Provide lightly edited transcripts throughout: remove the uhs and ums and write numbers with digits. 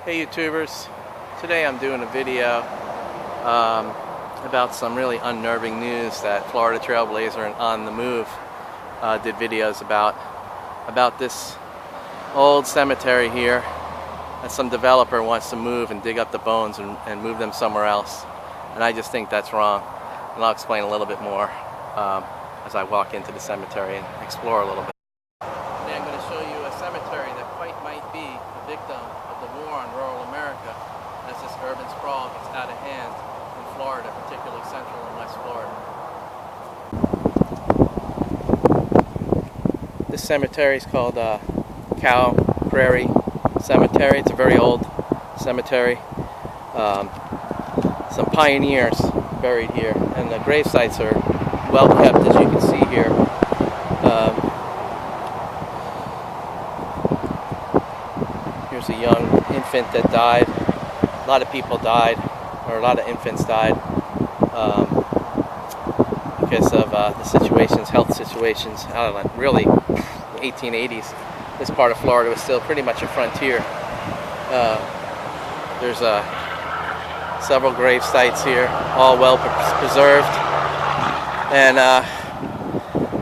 Hey YouTubers, today I'm doing a video about some really unnerving news that Florida Trailblazer and On the Move did videos about this old cemetery here that some developer wants to move and dig up the bones and move them somewhere else. And I just think that's wrong, and I'll explain a little bit more as I walk into the cemetery and explore a little bit. Today I'm going to show you a cemetery that quite might be a victim of the war on rural America as this urban sprawl gets out of hand in Florida, particularly Central and West Florida. This cemetery is called Prairie Cemetery. It's a very old cemetery. Some pioneers buried here, and the grave sites are well kept, as you can see here. Here's a young infant that died. A lot of people died, or a lot of infants died because of the situations, health situations. I don't know, really, 1880s, this part of Florida was still pretty much a frontier. There's several grave sites here, all well preserved. And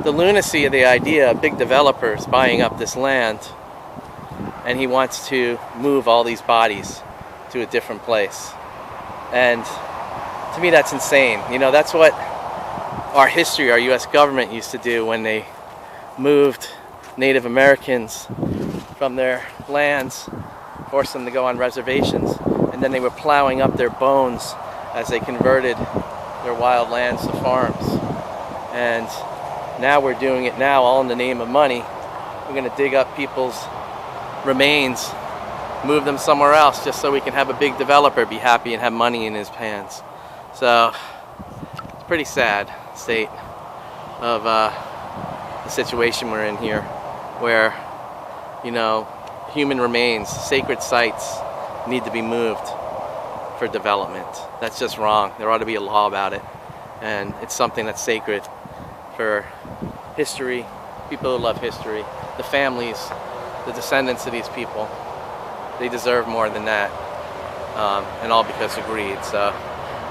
the lunacy of the idea of big developers buying up this land, and he wants to move all these bodies to a different place. And to me that's insane. You know, that's what our history, our US government used to do when they moved Native Americans from their lands, forced them to go on reservations, and then they were plowing up their bones as they converted their wild lands to farms. And now we're doing it now all in the name of money. We're going to dig up people's remains, move them somewhere else just so we can have a big developer be happy and have money in his hands. So it's a pretty sad state of the situation we're in here, where, you know, human remains, sacred sites, need to be moved for development. That's just wrong. There ought to be a law about it, and it's something that's sacred for history, people who love history, the families, the descendants of these people. They deserve more than that, and all because of greed. So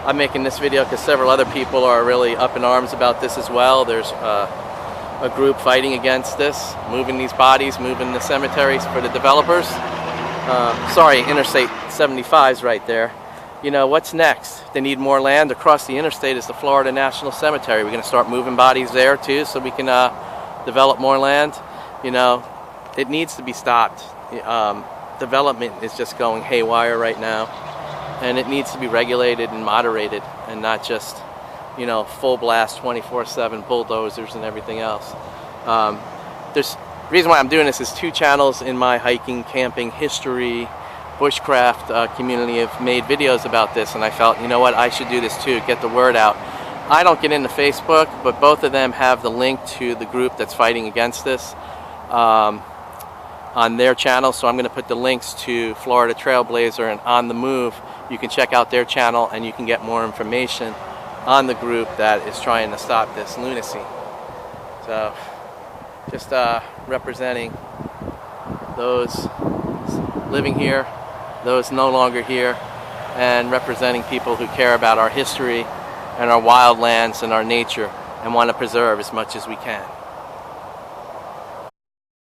I'm making this video because several other people are really up in arms about this as well. There's a group fighting against this, moving these bodies, moving the cemeteries for the developers. Sorry, Interstate 75's right there. You know, what's next? They need more land. Across the interstate is the Florida National Cemetery. We're going to start moving bodies there too, so we can develop more land. You know, it needs to be stopped. Development is just going haywire right now, and it needs to be regulated and moderated, and not just, you know, full blast 24/7 bulldozers and everything else. There's reason why I'm doing this is 2 channels in my hiking, camping, history, bushcraft community have made videos about this, and I felt, you know what, I should do this too, get the word out. I don't get into Facebook, but both of them have the link to the group that's fighting against this on their channel, so I'm going to put the links to Florida Trailblazer and On the Move. You can check out their channel and you can get more information on the group that is trying to stop this lunacy. So just representing those living here, those no longer here, and representing people who care about our history and our wild lands and our nature and want to preserve as much as we can.